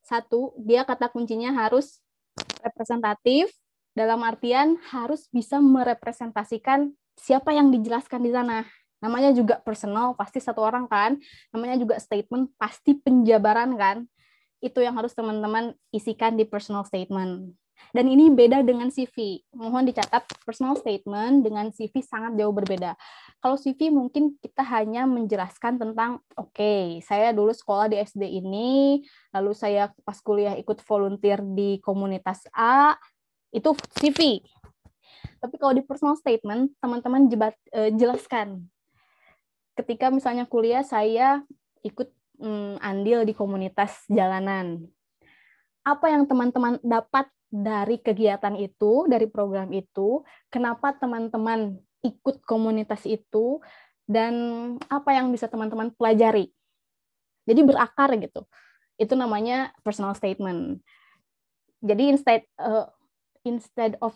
Satu, dia kata kuncinya harus representatif, dalam artian harus bisa merepresentasikan siapa yang dijelaskan di sana. Namanya juga personal, pasti satu orang kan. Namanya juga statement, pasti penjabaran kan. Itu yang harus teman-teman isikan di personal statement. Dan ini beda dengan CV. Mohon dicatat, personal statement dengan CV sangat jauh berbeda. Kalau CV mungkin kita hanya menjelaskan tentang, oke, saya dulu sekolah di SD ini, lalu saya pas kuliah ikut volunteer di komunitas A, itu CV. Tapi kalau di personal statement, teman-teman jelaskan. Ketika misalnya kuliah, saya ikut andil di komunitas jalanan. Apa yang teman-teman dapat dari kegiatan itu, dari program itu, kenapa teman-teman ikut komunitas itu, dan apa yang bisa teman-teman pelajari. Jadi berakar gitu. Itu namanya personal statement. Jadi instead of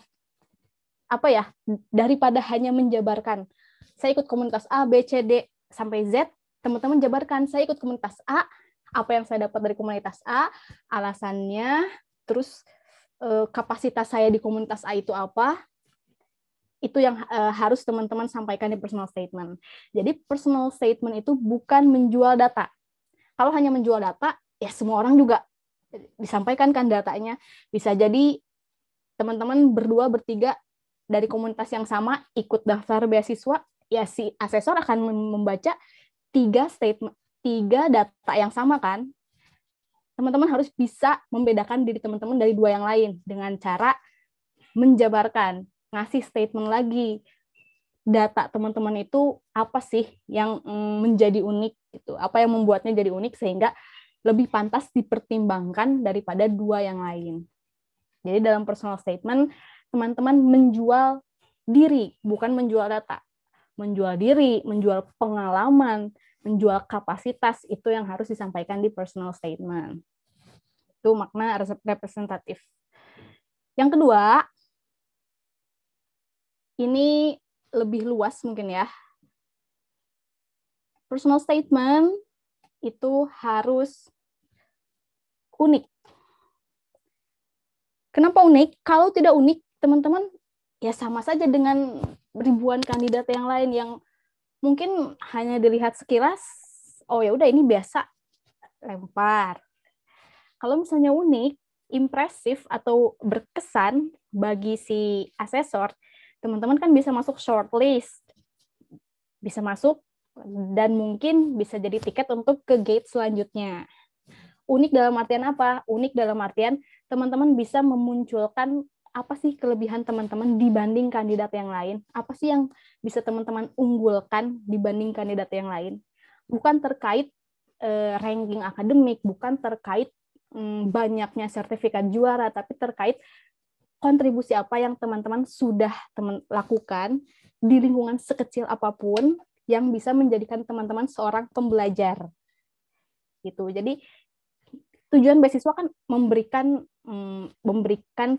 apa ya, daripada hanya menjabarkan, saya ikut komunitas A, B, C, D, sampai Z, teman-teman jabarkan, saya ikut komunitas A, apa yang saya dapat dari komunitas A, alasannya, terus kapasitas saya di komunitas A itu apa, itu yang harus teman-teman sampaikan di personal statement. Jadi personal statement itu bukan menjual data. Kalau hanya menjual data, ya semua orang juga disampaikan kan datanya. Bisa jadi teman-teman berdua, bertiga dari komunitas yang sama ikut daftar beasiswa, ya si asesor akan membaca tiga data yang sama kan. Teman-teman harus bisa membedakan diri teman-teman dari dua yang lain dengan cara menjabarkan, ngasih statement lagi. Data teman-teman itu apa sih yang menjadi unik gitu. Apa yang membuatnya jadi unik sehingga lebih pantas dipertimbangkan daripada dua yang lain. Jadi dalam personal statement, teman-teman menjual diri, bukan menjual data. Menjual diri, menjual pengalaman, menjual kapasitas, itu yang harus disampaikan di personal statement. Itu makna representatif. Yang kedua, ini lebih luas mungkin ya. Personal statement itu harus unik. Kenapa unik? Kalau tidak unik, teman-teman ya sama saja dengan ribuan kandidat yang lain yang mungkin hanya dilihat sekilas, oh ya udah ini biasa, lempar. Kalau misalnya unik, impresif atau berkesan bagi si asesor, teman-teman kan bisa masuk shortlist, bisa masuk dan mungkin bisa jadi tiket untuk ke gate selanjutnya. Unik dalam artian apa? Unik dalam artian teman-teman bisa memunculkan apa sih kelebihan teman-teman dibanding kandidat yang lain? Apa sih yang bisa teman-teman unggulkan dibanding kandidat yang lain? Bukan terkait ranking akademik, bukan terkait banyaknya sertifikat juara, tapi terkait kontribusi apa yang teman-teman sudah lakukan di lingkungan sekecil apapun yang bisa menjadikan teman-teman seorang pembelajar. Gitu. Jadi tujuan beasiswa kan memberikan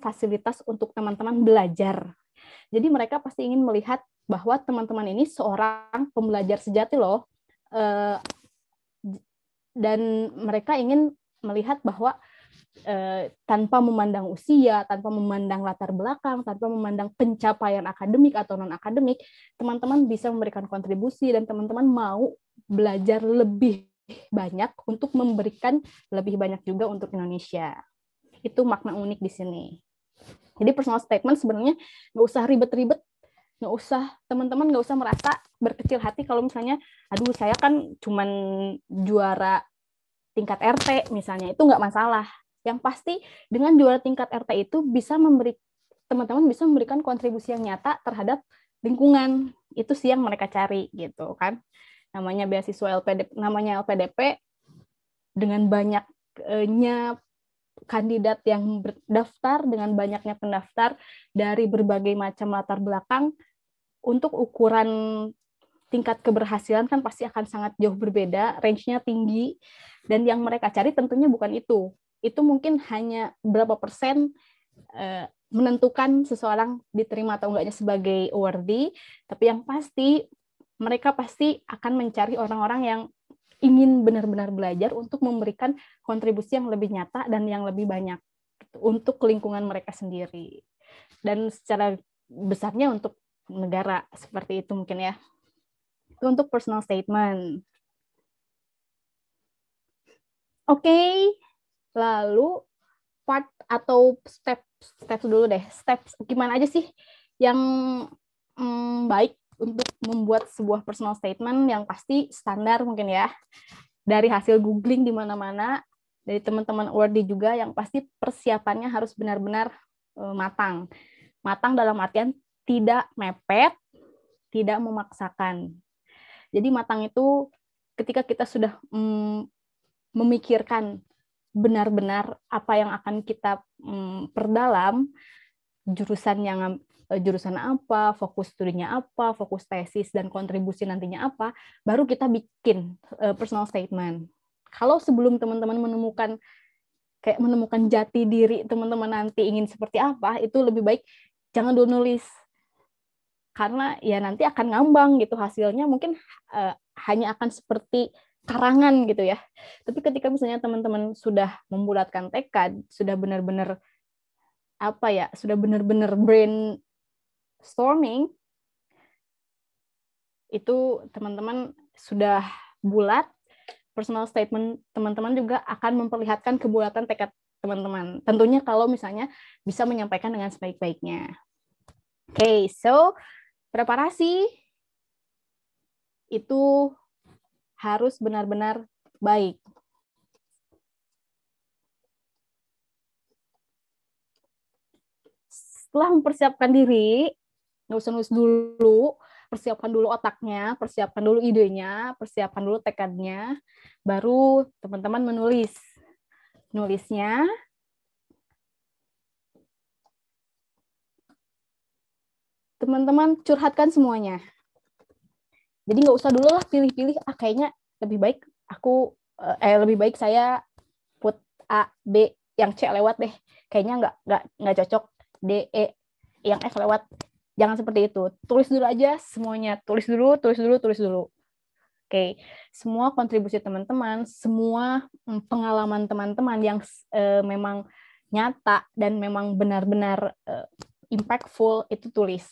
fasilitas untuk teman-teman belajar. Jadi mereka pasti ingin melihat bahwa teman-teman ini seorang pembelajar sejati loh. Dan mereka ingin melihat bahwa tanpa memandang usia, tanpa memandang latar belakang, tanpa memandang pencapaian akademik atau non-akademik, teman-teman bisa memberikan kontribusi dan teman-teman mau belajar lebih banyak untuk memberikan lebih banyak juga untuk Indonesia. Itu makna unik di sini. Jadi personal statement sebenarnya nggak usah ribet-ribet, teman-teman nggak usah merasa berkecil hati kalau misalnya, aduh saya kan cuman juara tingkat RT misalnya, itu nggak masalah. Yang pasti dengan juara tingkat RT itu teman-teman bisa memberikan kontribusi yang nyata terhadap lingkungan. Itu sih yang mereka cari gitu kan. Namanya beasiswa LPDP dengan banyaknya kandidat yang berdaftar, dengan banyaknya pendaftar dari berbagai macam latar belakang, untuk ukuran tingkat keberhasilan kan pasti akan sangat jauh berbeda, range-nya tinggi, dan yang mereka cari tentunya bukan itu. Itu mungkin hanya berapa persen menentukan seseorang diterima atau enggaknya sebagai awardee, tapi yang pasti mereka pasti akan mencari orang-orang yang ingin benar-benar belajar untuk memberikan kontribusi yang lebih nyata dan yang lebih banyak untuk lingkungan mereka sendiri. Dan secara besarnya untuk negara, seperti itu mungkin ya. Itu untuk personal statement. Oke, lalu part atau steps dulu deh. Steps gimana aja sih yang baik untuk membuat sebuah personal statement yang pasti standar mungkin ya. Dari hasil googling di mana-mana, dari teman-teman Wordy juga, yang pasti persiapannya harus benar-benar matang. Matang dalam artian tidak mepet, tidak memaksakan. Jadi matang itu ketika kita sudah memikirkan benar-benar apa yang akan kita perdalam, jurusan apa, fokus studinya apa, fokus tesis dan kontribusi nantinya apa, baru kita bikin personal statement. Kalau sebelum teman-teman menemukan jati diri teman-teman nanti ingin seperti apa, itu lebih baik jangan dulu nulis. Karena ya nanti akan ngambang gitu hasilnya, mungkin hanya akan seperti karangan gitu ya. Tapi ketika misalnya teman-teman sudah membulatkan tekad, sudah benar-benar brainstorming, itu teman-teman sudah bulat, personal statement teman-teman juga akan memperlihatkan kebulatan tekad teman-teman. Tentunya kalau misalnya bisa menyampaikan dengan sebaik-baiknya. Oke, so preparasi itu harus benar-benar baik. Setelah mempersiapkan diri, nggak usah nulis dulu, persiapkan dulu otaknya, persiapkan dulu idenya, persiapkan dulu tekadnya, baru teman-teman menulis. Nulisnya teman-teman curhatkan semuanya. Jadi nggak usah dulu lah pilih-pilih, kayaknya lebih baik saya put A, B, yang C lewat deh. Kayaknya nggak cocok D, E, yang F lewat. Jangan seperti itu. Tulis dulu aja semuanya. Tulis dulu. Oke, semua kontribusi teman-teman, semua pengalaman teman-teman yang memang nyata dan memang benar-benar impactful itu tulis.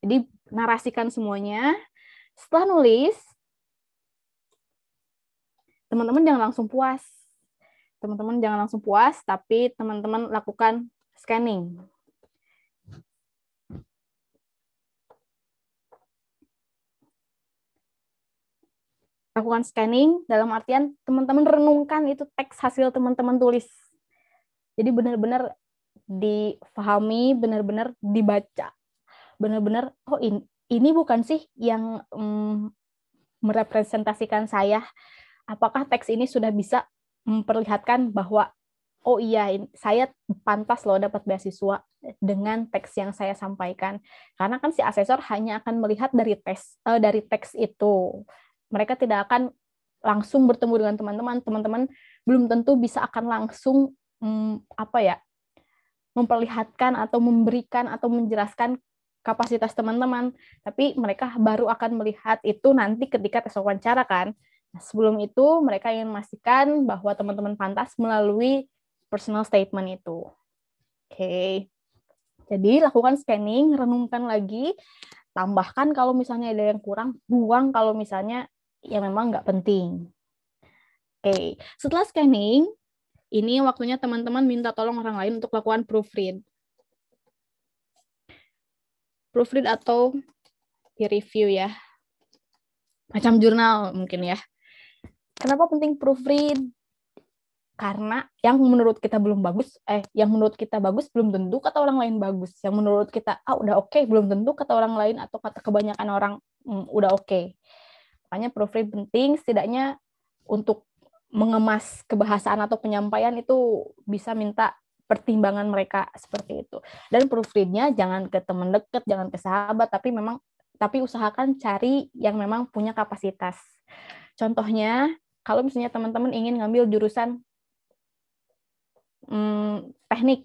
Jadi narasikan semuanya. Setelah nulis, teman-teman jangan langsung puas. Tapi teman-teman lakukan scanning. Lakukan scanning dalam artian teman-teman renungkan itu teks hasil teman-teman tulis. Jadi benar-benar difahami, benar-benar dibaca. Benar-benar, oh ini bukan sih yang merepresentasikan saya. Apakah teks ini sudah bisa memperlihatkan bahwa oh iya, saya pantas loh dapat beasiswa dengan teks yang saya sampaikan. Karena kan si asesor hanya akan melihat dari teks itu. Mereka tidak akan langsung bertemu dengan teman-teman. Teman-teman belum tentu bisa akan langsung memperlihatkan atau memberikan atau menjelaskan kapasitas teman-teman, tapi mereka baru akan melihat itu nanti ketika tes wawancara kan. Nah, sebelum itu mereka ingin memastikan bahwa teman-teman pantas melalui personal statement itu. Oke. Jadi lakukan scanning, renungkan lagi, tambahkan kalau misalnya ada yang kurang, buang kalau misalnya ya memang nggak penting. Oke. Setelah scanning, ini waktunya teman-teman minta tolong orang lain untuk lakukan proofread. Proofread atau peer review ya. Macam jurnal mungkin ya. Kenapa penting proofread? Karena yang menurut kita bagus belum tentu kata orang lain bagus. Yang menurut kita udah oke, belum tentu kata orang lain atau kata kebanyakan orang udah oke. Makanya proofread penting, setidaknya untuk mengemas kebahasaan atau penyampaian itu bisa minta pertimbangan mereka seperti itu. Dan proofread-nya jangan ke teman dekat, jangan ke sahabat, tapi usahakan cari yang memang punya kapasitas. Contohnya, kalau misalnya teman-teman ingin ngambil jurusan teknik,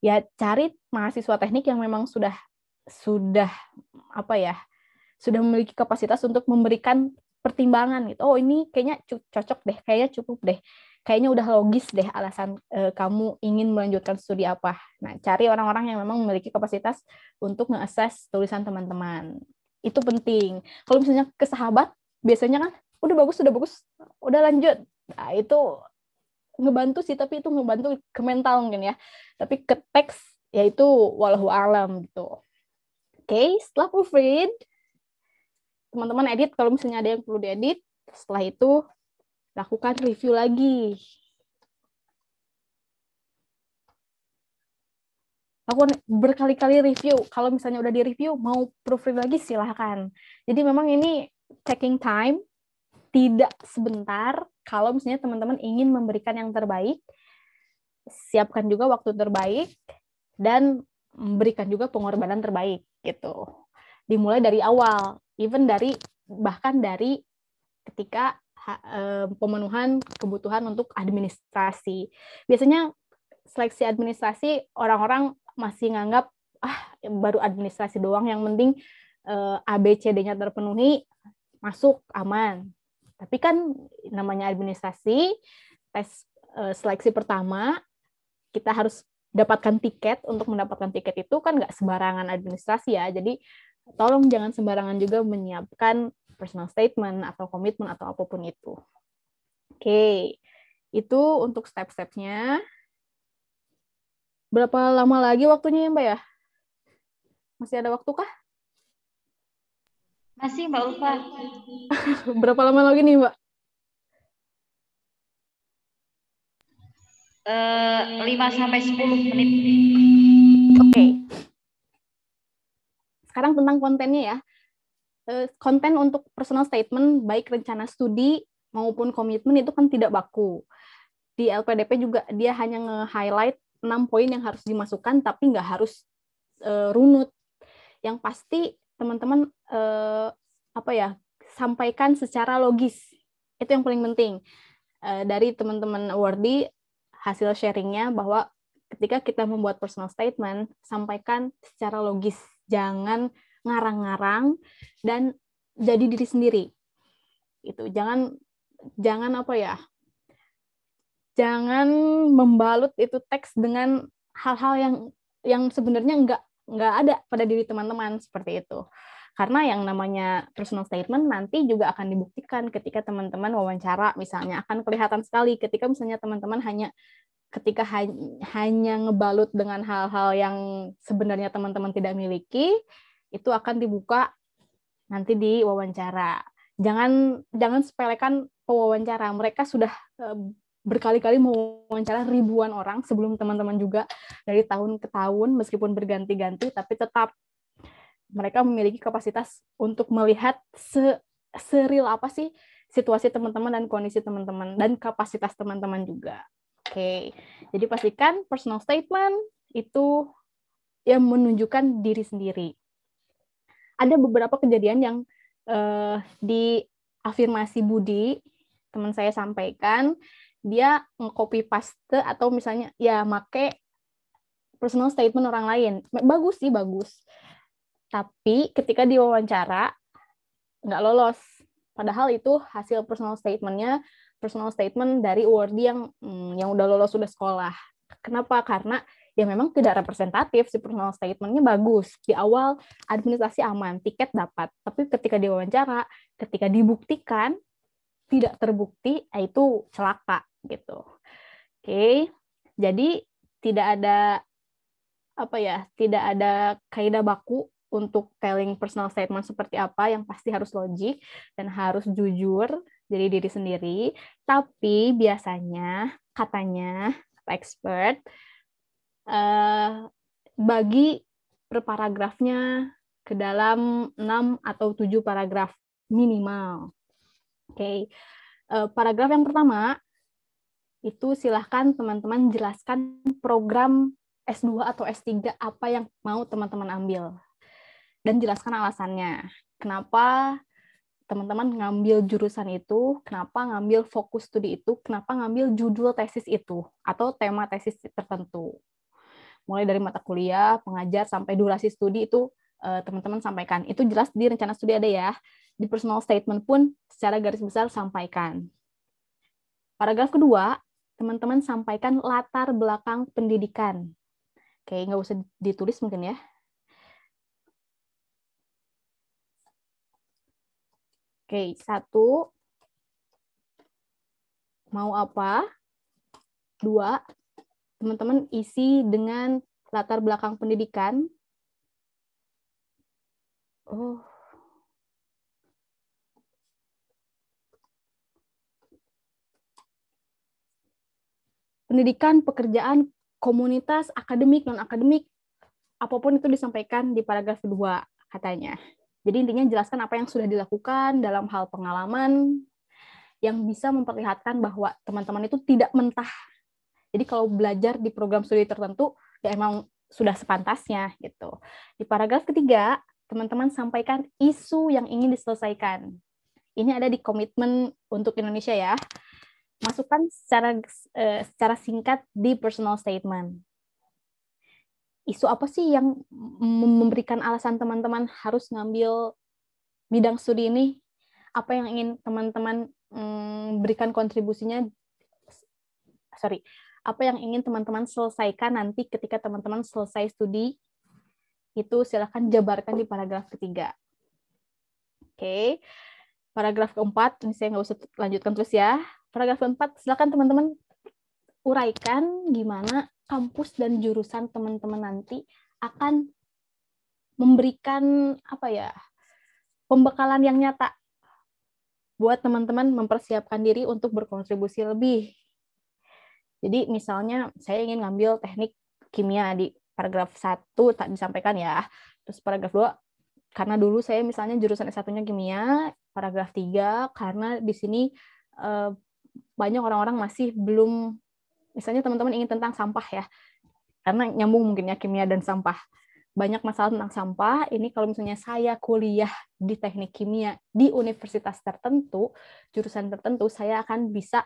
ya cari mahasiswa teknik yang memang sudah memiliki kapasitas untuk memberikan pertimbangan gitu. Oh, ini kayaknya cocok deh, kayaknya cukup deh. Kayaknya udah logis deh alasan kamu ingin melanjutkan studi apa. Nah, cari orang-orang yang memang memiliki kapasitas untuk nge-assess tulisan teman-teman. Itu penting. Kalau misalnya ke sahabat, biasanya kan udah bagus, udah lanjut. Nah, itu ngebantu sih, tapi itu ngebantu ke mental mungkin ya. Tapi ke teks, ya itu walau alam gitu. Oke, setelah proofread, teman-teman edit kalau misalnya ada yang perlu diedit. Setelah itu, lakukan review lagi. Lakukan berkali-kali review. Kalau misalnya udah di-review, mau proofread lagi, silahkan. Jadi memang ini checking time, tidak sebentar. Kalau misalnya teman-teman ingin memberikan yang terbaik, siapkan juga waktu terbaik, dan berikan juga pengorbanan terbaik gitu. Dimulai dari awal, bahkan dari ketika pemenuhan kebutuhan untuk administrasi. Biasanya seleksi administrasi orang-orang masih nganggap baru administrasi doang, yang penting ABCD-nya terpenuhi, masuk aman. Tapi kan namanya administrasi, tes seleksi pertama, kita harus dapatkan tiket. Untuk mendapatkan tiket itu kan nggak sembarangan administrasi ya. Jadi tolong jangan sembarangan juga menyiapkan personal statement atau komitmen atau apapun itu. Oke, itu untuk step-stepnya. Berapa lama lagi waktunya ya Mbak ya? Masih ada waktu kah? Masih Mbak Ulfa. Berapa lama lagi nih Mbak? 5-10 menit. Oke. Sekarang tentang kontennya ya. Konten untuk personal statement, baik rencana studi maupun komitmen, itu kan tidak baku. Di LPDP juga dia hanya nge-highlight 6 poin yang harus dimasukkan, tapi nggak harus runut. Yang pasti teman-teman sampaikan secara logis. Itu yang paling penting. Dari teman-teman Wordy, hasil sharingnya bahwa ketika kita membuat personal statement, sampaikan secara logis. Jangan ngarang-ngarang dan jadi diri sendiri. Itu jangan jangan membalut itu teks dengan hal-hal yang sebenarnya nggak ada pada diri teman-teman, seperti itu. Karena yang namanya personal statement nanti juga akan dibuktikan ketika teman-teman wawancara, misalnya akan kelihatan sekali ketika misalnya teman-teman hanya ngebalut dengan hal-hal yang sebenarnya teman-teman tidak miliki, itu akan dibuka nanti di wawancara. Jangan sepelekan pewawancara. Mereka sudah berkali-kali mewawancara ribuan orang sebelum teman-teman juga, dari tahun ke tahun, meskipun berganti-ganti, tapi tetap mereka memiliki kapasitas untuk melihat seril apa sih situasi teman-teman dan kondisi teman-teman dan kapasitas teman-teman juga. Oke, jadi pastikan personal statement itu yang menunjukkan diri sendiri. Ada beberapa kejadian yang di afirmasi Budi, teman saya sampaikan, dia nge-copy paste atau misalnya ya make personal statement orang lain. Bagus sih, bagus. Tapi ketika diwawancara nggak lolos. Padahal itu hasil personal statement dari Wordy yang udah lolos, sudah sekolah. Kenapa? Karena ya memang tidak representatif, si personal statement-nya bagus. Di awal administrasi aman, tiket dapat. Tapi ketika diwawancara, ketika dibuktikan, tidak terbukti, itu celaka gitu. Oke, jadi tidak ada tidak ada kaidah baku untuk telling personal statement seperti apa. Yang pasti harus logik dan harus jujur jadi diri sendiri. Tapi biasanya katanya expert bagi per paragrafnya ke dalam 6 atau 7 paragraf minimal. Oke. Paragraf yang pertama itu silahkan teman-teman jelaskan program S2 atau S3 apa yang mau teman-teman ambil. Dan jelaskan alasannya. Kenapa teman-teman ngambil jurusan itu, kenapa ngambil fokus studi itu, kenapa ngambil judul tesis itu, atau tema tesis tertentu. Mulai dari mata kuliah, pengajar, sampai durasi studi itu teman-teman sampaikan. Itu jelas di rencana studi ada ya. Di personal statement pun secara garis besar sampaikan. Paragraf kedua, teman-teman sampaikan latar belakang pendidikan. Oke, nggak usah ditulis mungkin ya. Oke, 1, mau apa? 2, teman-teman isi dengan latar belakang pendidikan. Oh. Pendidikan, pekerjaan, komunitas, akademik, non-akademik, apapun itu disampaikan di paragraf kedua katanya. Jadi intinya jelaskan apa yang sudah dilakukan dalam hal pengalaman yang bisa memperlihatkan bahwa teman-teman itu tidak mentah. Jadi kalau belajar di program studi tertentu, ya emang sudah sepantasnya gitu. Di paragraf ketiga, teman-teman sampaikan isu yang ingin diselesaikan. Ini ada di komitmen untuk Indonesia ya. Masukkan secara singkat di personal statement. Isu apa sih yang memberikan alasan teman-teman harus ngambil bidang studi ini? Apa yang ingin teman-teman berikan kontribusinya? Apa yang ingin teman-teman selesaikan nanti ketika teman-teman selesai studi? Itu silakan jabarkan di paragraf ketiga. Oke. Paragraf keempat, ini saya nggak usah lanjutkan terus ya. Paragraf keempat, silakan teman-teman uraikan gimana kampus dan jurusan teman-teman nanti akan memberikan pembekalan yang nyata buat teman-teman mempersiapkan diri untuk berkontribusi lebih. Jadi misalnya saya ingin ngambil teknik kimia di paragraf 1 tak disampaikan ya. Terus paragraf 2, karena dulu saya misalnya jurusan S1-nya kimia, paragraf 3, karena di sini banyak orang-orang masih belum, misalnya teman-teman ingin tentang sampah ya, karena nyambung mungkin ya kimia dan sampah. Banyak masalah tentang sampah, ini kalau misalnya saya kuliah di teknik kimia di universitas tertentu, jurusan tertentu, saya akan bisa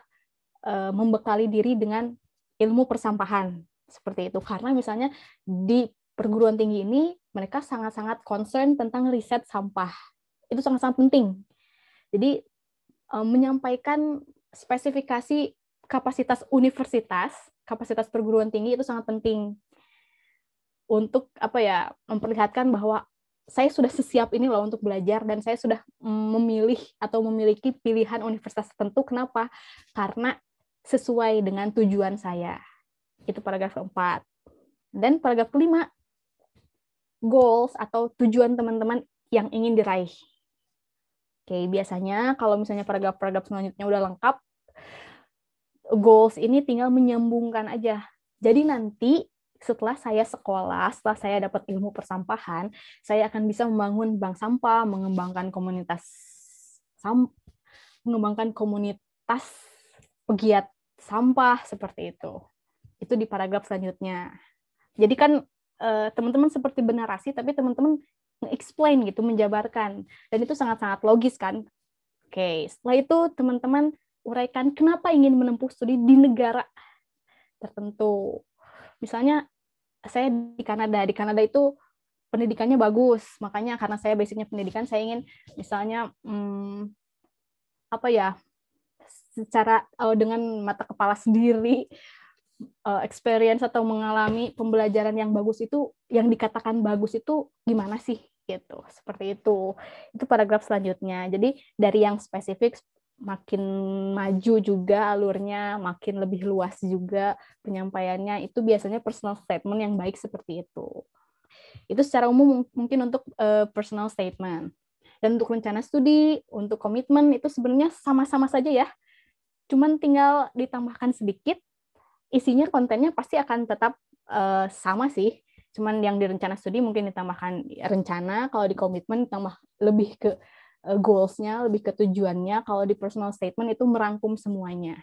membekali diri dengan ilmu persampahan. Seperti itu. Karena misalnya di perguruan tinggi ini, mereka sangat-sangat concern tentang riset sampah. Itu sangat-sangat penting. Jadi, menyampaikan spesifikasi kapasitas universitas, kapasitas perguruan tinggi itu sangat penting untuk memperlihatkan bahwa saya sudah sesiap ini loh untuk belajar dan saya sudah memilih atau memiliki pilihan universitas tertentu. Kenapa? Karena sesuai dengan tujuan saya. Itu paragraf keempat. Dan paragraf kelima, goals atau tujuan teman-teman yang ingin diraih. Oke, biasanya kalau misalnya paragraf-paragraf selanjutnya udah lengkap, goals ini tinggal menyambungkan aja. Jadi nanti setelah saya sekolah, setelah saya dapat ilmu persampahan, saya akan bisa membangun bank sampah, mengembangkan komunitas pegiat sampah seperti itu. Itu di paragraf selanjutnya. Jadi kan teman-teman seperti bernarasi, tapi teman-teman nge-explain gitu, menjabarkan. Dan itu sangat-sangat logis kan. Oke, setelah itu teman-teman uraikan kenapa ingin menempuh studi di negara tertentu. Misalnya saya di Kanada. Di Kanada itu pendidikannya bagus. Makanya karena saya basicnya pendidikan, saya ingin misalnya secara dengan mata kepala sendiri experience atau mengalami pembelajaran yang bagus itu, yang dikatakan bagus itu gimana sih gitu. Seperti itu paragraf selanjutnya. Jadi dari yang spesifik makin maju juga alurnya, makin lebih luas juga penyampaiannya, itu biasanya personal statement yang baik seperti itu. Itu secara umum mungkin untuk personal statement. Dan untuk rencana studi, untuk komitmen itu sebenarnya sama-sama saja ya. Cuman tinggal ditambahkan sedikit, isinya kontennya pasti akan tetap sama sih. Cuman yang di rencana studi mungkin ditambahkan rencana, kalau di komitmen ditambah lebih ke goals-nya, lebih ke tujuannya. Kalau di personal statement itu merangkum semuanya.